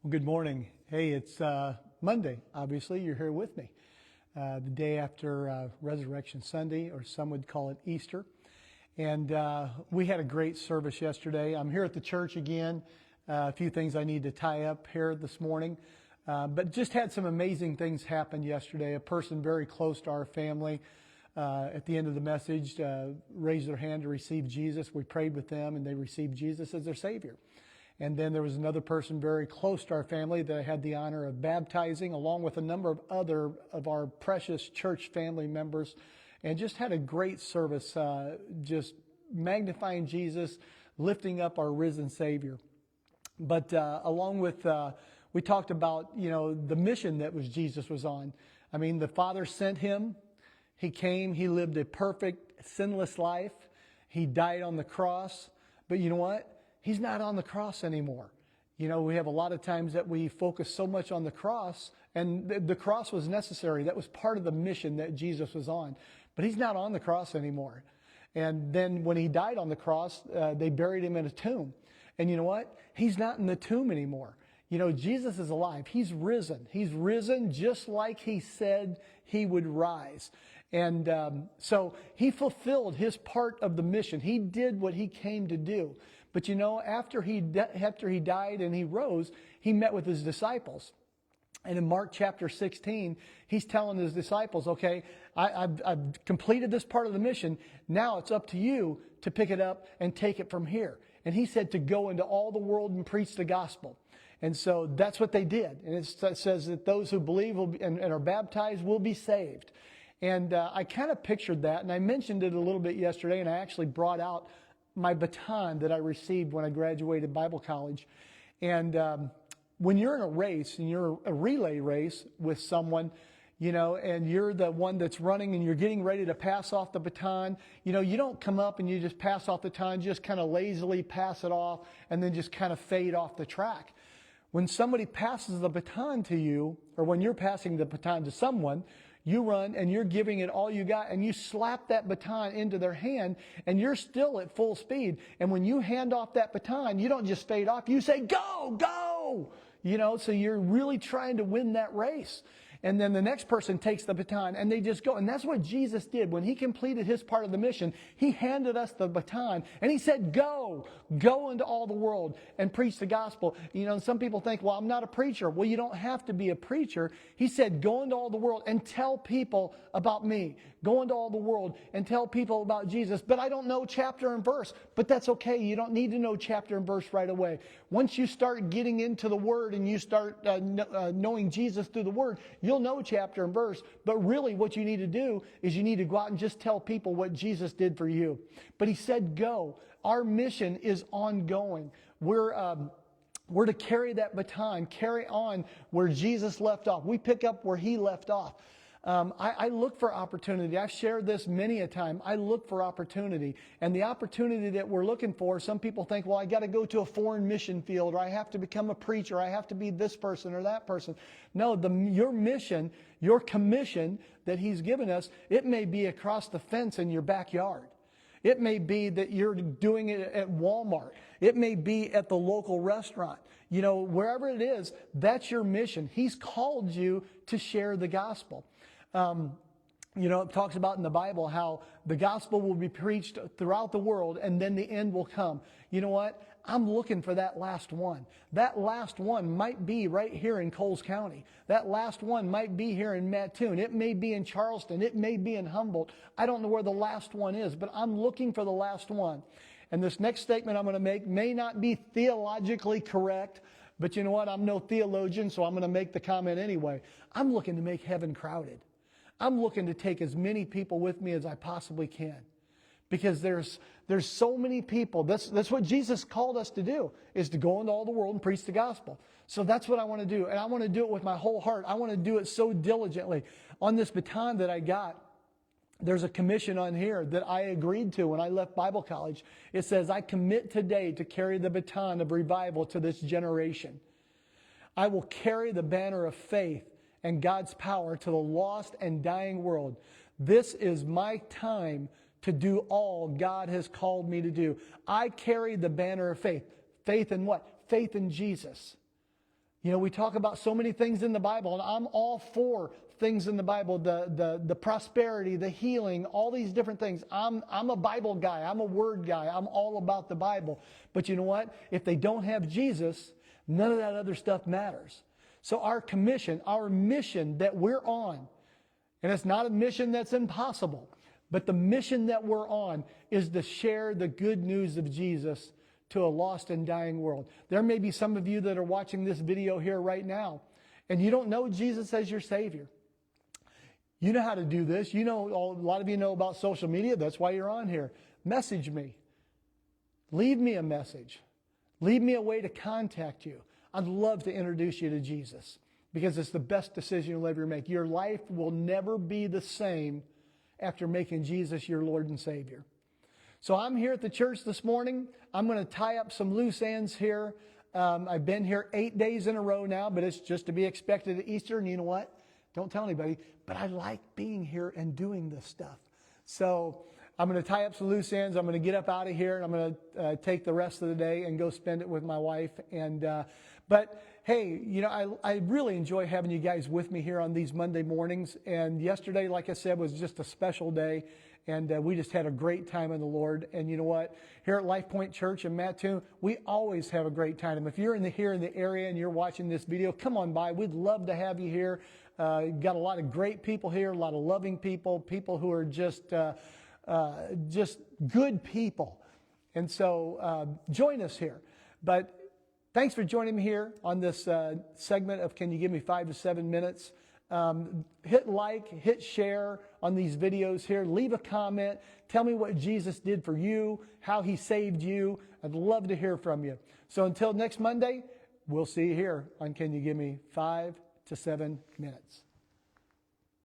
Well, good morning. Hey, it's Monday. Obviously, you're here with me. The day after Resurrection Sunday, or some would call it Easter. And we had a great service yesterday. I'm here at the church again. A few things I need to tie up here this morning. But just had some amazing things happen yesterday. A person very close to our family at the end of the message raised their hand to receive Jesus. We prayed with them and they received Jesus as their Savior. And then there was another person very close to our family that I had the honor of baptizing, along with a number of other of our precious church family members, and just had a great service, just magnifying Jesus, lifting up our risen Savior. But along with, we talked about, the mission that Jesus was on. I mean, the Father sent him. He came. He lived a perfect, sinless life. He died on the cross. But you know what? He's not on the cross anymore. We have a lot of times that we focus so much on the cross, and the cross was necessary. That was part of the mission that Jesus was on. But he's not on the cross anymore. And then when he died on the cross, they buried him in a tomb. And you know what? He's not in the tomb anymore. Jesus is alive. He's risen. He's risen just like he said he would rise. And so he fulfilled his part of the mission. He did what he came to do. But after he died and he rose, he met with his disciples. And in Mark chapter 16, he's telling his disciples, okay, I've completed this part of the mission. Now it's up to you to pick it up and take it from here. And he said to go into all the world and preach the gospel. And so that's what they did. And it says that those who believe and are baptized will be saved. And I kind of pictured that. And I mentioned it a little bit yesterday. And I actually brought out my baton that I received when I graduated Bible college. And when you're in a race, and you're a relay race with someone, and you're the one that's running and you're getting ready to pass off the baton, you don't come up and you just pass off the baton, just kind of lazily pass it off and then just kind of fade off the track. When somebody passes the baton to you, or when you're passing the baton to someone, you run and you're giving it all you got, and you slap that baton into their hand, and you're still at full speed. And when you hand off that baton, you don't just fade off, you say, go, go! So you're really trying to win that race. And then the next person takes the baton and they just go. And that's what Jesus did. When he completed his part of the mission, he handed us the baton and he said, go into all the world and preach the gospel. Some people think, well, I'm not a preacher. Well, you don't have to be a preacher. He said, go into all the world and tell people about me. Go into all the world and tell people about Jesus. But I don't know chapter and verse. But that's okay. You don't need to know chapter and verse right away. Once you start getting into the Word and you start knowing Jesus through the Word, you'll know chapter and verse. But really what you need to do is you need to go out and just tell people what Jesus did for you. But he said go. Our mission is ongoing. We're to carry that baton, carry on where Jesus left off. We pick up where he left off. I look for opportunity. I've shared this many a time. I look for opportunity. And the opportunity that we're looking for, some people think, well, I got to go to a foreign mission field, or I have to become a preacher, or I have to be this person or that person. No, your mission, your commission that he's given us, it may be across the fence in your backyard. It may be that you're doing it at Walmart. It may be at the local restaurant. Wherever it is, that's your mission. He's called you to share the gospel. It talks about in the Bible how the gospel will be preached throughout the world and then the end will come. You know what? I'm looking for that last one. That last one might be right here in Coles County. That last one might be here in Mattoon. It may be in Charleston. It may be in Humboldt. I don't know where the last one is, but I'm looking for the last one. And this next statement I'm going to make may not be theologically correct, but you know what? I'm no theologian, so I'm going to make the comment anyway. I'm looking to make heaven crowded. I'm looking to take as many people with me as I possibly can. Because there's so many people. That's what Jesus called us to do, is to go into all the world and preach the gospel. So that's what I want to do. And I want to do it with my whole heart. I want to do it so diligently. On this baton that I got, there's a commission on here that I agreed to when I left Bible college. It says, I commit today to carry the baton of revival to this generation. I will carry the banner of faith and God's power to the lost and dying world. This is my time to do all God has called me to do. I carry the banner of faith. Faith in what? Faith in Jesus. You know, we talk about so many things in the Bible, and I'm all for things in the Bible, the prosperity, the healing, all these different things. I'm a Bible guy. I'm a word guy. I'm all about the Bible. But you know what? If they don't have Jesus, none of that other stuff matters. So our commission, our mission that we're on, and it's not a mission that's impossible, but the mission that we're on is to share the good news of Jesus to a lost and dying world. There may be some of you that are watching this video here right now, and you don't know Jesus as your Savior. You know how to do this. You know, a lot of you know about social media. That's why you're on here. Message me. Leave me a message. Leave me a way to contact you. I'd love to introduce you to Jesus because it's the best decision you'll ever make. Your life will never be the same after making Jesus your Lord and Savior. So I'm here at the church this morning. I'm going to tie up some loose ends here. I've been here 8 days in a row now, but it's just to be expected at Easter. And you know what? Don't tell anybody, but I like being here and doing this stuff. So I'm going to tie up some loose ends. I'm going to get up out of here, and I'm going to take the rest of the day and go spend it with my wife. But hey, you know, I really enjoy having you guys with me here on these Monday mornings. And yesterday, like I said, was just a special day. And we just had a great time in the Lord. And you know what? Here at Life Point Church in Mattoon, we always have a great time. If you're here in the area and you're watching this video, come on by. We'd love to have you here. Got a lot of great people here, a lot of loving people, people who are just good people. And so join us here. But thanks for joining me here on this segment of Can You Give Me 5 to 7 minutes? Hit like, hit share on these videos here. Leave a comment. Tell me what Jesus did for you, how He saved you. I'd love to hear from you. So until next Monday, we'll see you here on Can You Give Me 5 to 7 minutes?